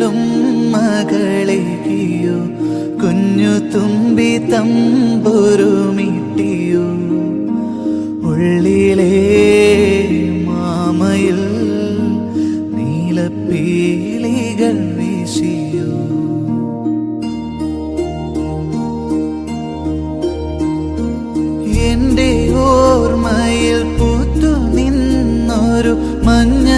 കനലും മകളെയോ കുഞ്ഞു തുമ്പി തമ്പുരുമിട്ടിയോ ഉള്ളിലെ മാമയിൽ നീലപ്പീലികൾ വീശിയോ എന്റെ ഓർമ്മയിൽ പൂത്തു നിന്നൊരു മഞ്ഞ